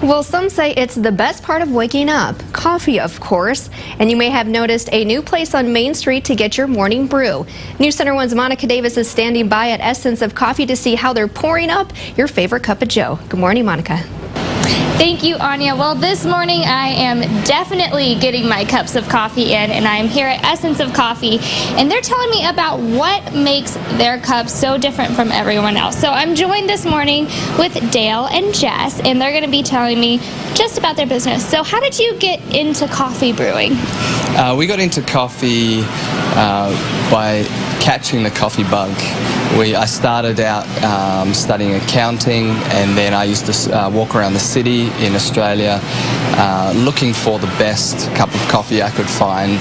Well, some say it's the best part of waking up. Coffee, of course. And you may have noticed a new place on Main Street to get your morning brew. News Center 1's Monica Davis is standing by at Essence of Coffee to see how they're pouring up your favorite cup of joe. Good morning, Monica. Thank you, Anya. Well, this morning I am definitely getting my cups of coffee in, and I'm here at Essence of Coffee, and they're telling me about what makes their cups so different from everyone else. So I'm joined this morning with Dale and Jess, and they're going to be telling me just about their business. So how did you get into coffee brewing? We got into coffee by catching the coffee bug. I started out studying accounting, and then I used to walk around the city in Australia looking for the best cup of coffee I could find.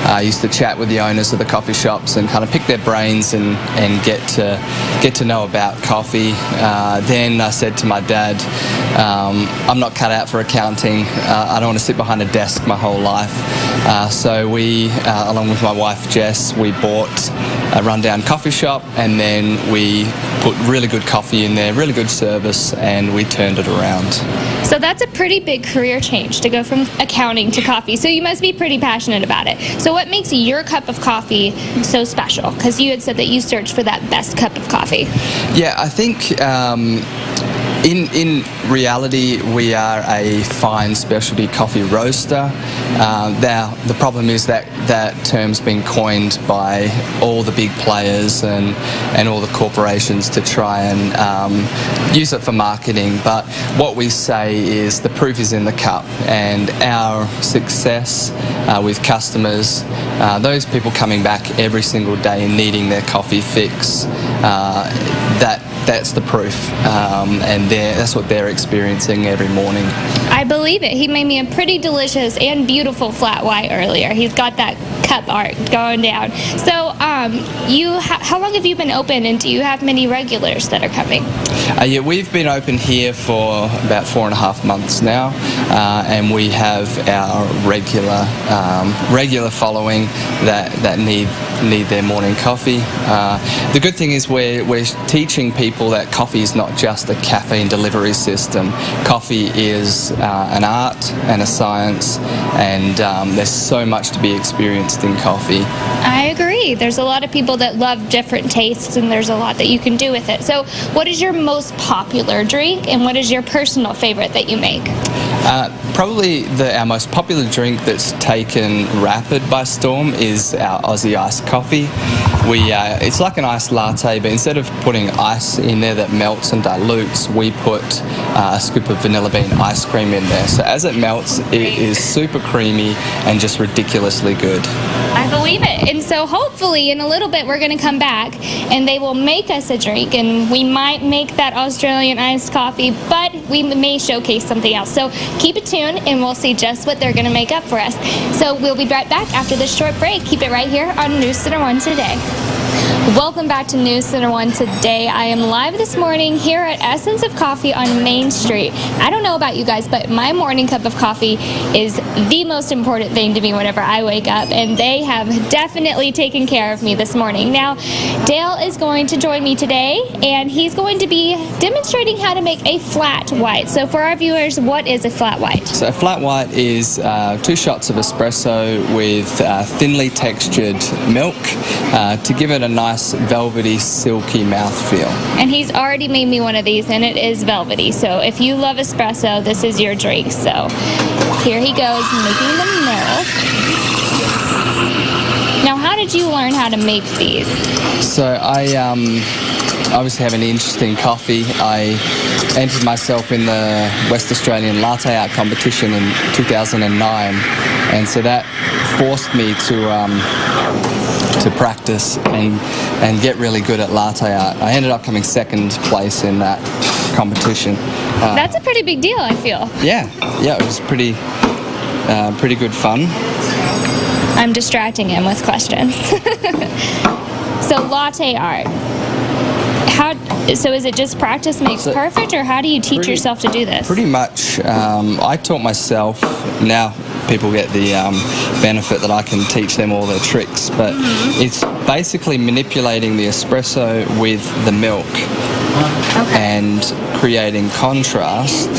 I used to chat with the owners of the coffee shops and kind of pick their brains and get to know about coffee. Then I said to my dad, I'm not cut out for accounting. I don't want to sit behind a desk my whole life. So we, along with my wife Jess, we bought a rundown coffee shop, and then we put really good coffee in there, really good service, and we turned it around. So that's a pretty big career change to go from accounting to coffee. So you must be pretty passionate about it. So what makes your cup of coffee so special? Because you had said that you searched for that best cup of coffee. Yeah, I think in reality, we are a fine specialty coffee roaster. Now, the problem is that that term's been coined by all the big players and all the corporations to try and use it for marketing. But what we say is the proof is in the cup, and our success with customers, those people coming back every single day and needing their coffee fix, that's the proof, and that's what they're experiencing every morning. I believe it. He made me a pretty delicious and beautiful flat white earlier. He's got that cup art going down. So how long have you been open, and do you have many regulars that are coming? Yeah, we've been open here for about 4.5 months now, and we have our regular following that need their morning coffee. The good thing is we're teaching people that coffee is not just a caffeine delivery system. Coffee is an art and a science, and there's so much to be experienced in coffee. I agree. There's a lot of people that love different tastes, and there's a lot that you can do with it. So what is your most popular drink, and what is your personal favorite that you make? Probably our most popular drink that's taken Rapid by storm is our Aussie iced coffee. It's like an iced latte, but instead of putting ice in there that melts and dilutes, we put a scoop of vanilla bean ice cream in there. So as it melts, it is super creamy and just ridiculously good. I believe it. And so hopefully in a little bit we're going to come back and they will make us a drink, and we might make that Australian iced coffee, but we may showcase something else. So keep it tuned and we'll see just what they're going to make up for us. So we'll be right back after this short break. Keep it right here on News Center 1 Today. Welcome back to News Center 1 Today. I am live this morning here at Essence of Coffee on Main Street. I don't know about you guys, but my morning cup of coffee is the most important thing to me whenever I wake up, and they have definitely taken care of me this morning. Now, Dale is going to join me today, and he's going to be demonstrating how to make a flat white. So for our viewers, what is a flat white? So a flat white is 2 shots of espresso with thinly textured milk to give it a nice velvety, silky mouthfeel. And he's already made me one of these, and it is velvety. So if you love espresso, this is your drink. So here he goes, making the milk. Now, how did you learn how to make these? So I obviously have an interest in coffee. I entered myself in the West Australian Latte Art competition in 2009, and so that forced me to practice and get really good at latte art. I ended up coming 2nd place in that competition. That's a pretty big deal, I feel. Yeah, it was pretty good fun. I'm distracting him with questions. So latte art. So is it just practice makes perfect, or how do you teach yourself to do this? Pretty much. I taught myself. Now people get the benefit that I can teach them all their tricks, but it's basically manipulating the espresso with the milk and creating contrast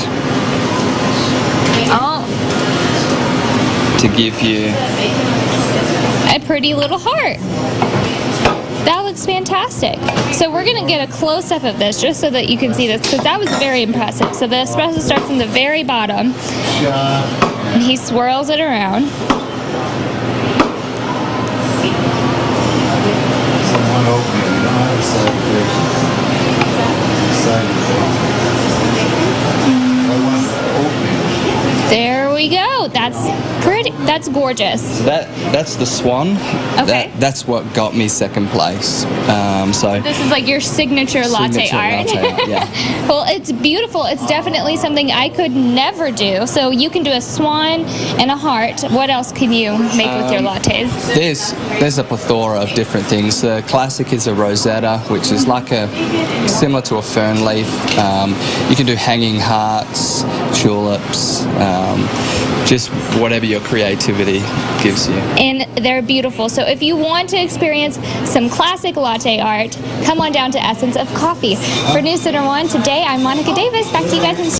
to give you a pretty little heart. That looks fantastic. So we're going to get a close-up of this just so that you can see this, because that was very impressive. So the espresso starts from the very bottom, and he swirls it around. There we go. That's pretty. That's gorgeous. That's the Swan. Okay. That's what got me second place. So this is like your signature latte art. Yeah. Well, it's beautiful. It's definitely something I could never do. So you can do a swan and a heart. What else can you make with your lattes? There's a plethora of different things. The classic is a rosetta, which is like similar to a fern leaf. You can do hanging hearts, tulips, just whatever your creativity gives you. And they're beautiful. So if you want to experience some classic latte art, come on down to Essence of Coffee. For News Center 1, today I'm Monica Davis. Back to you guys in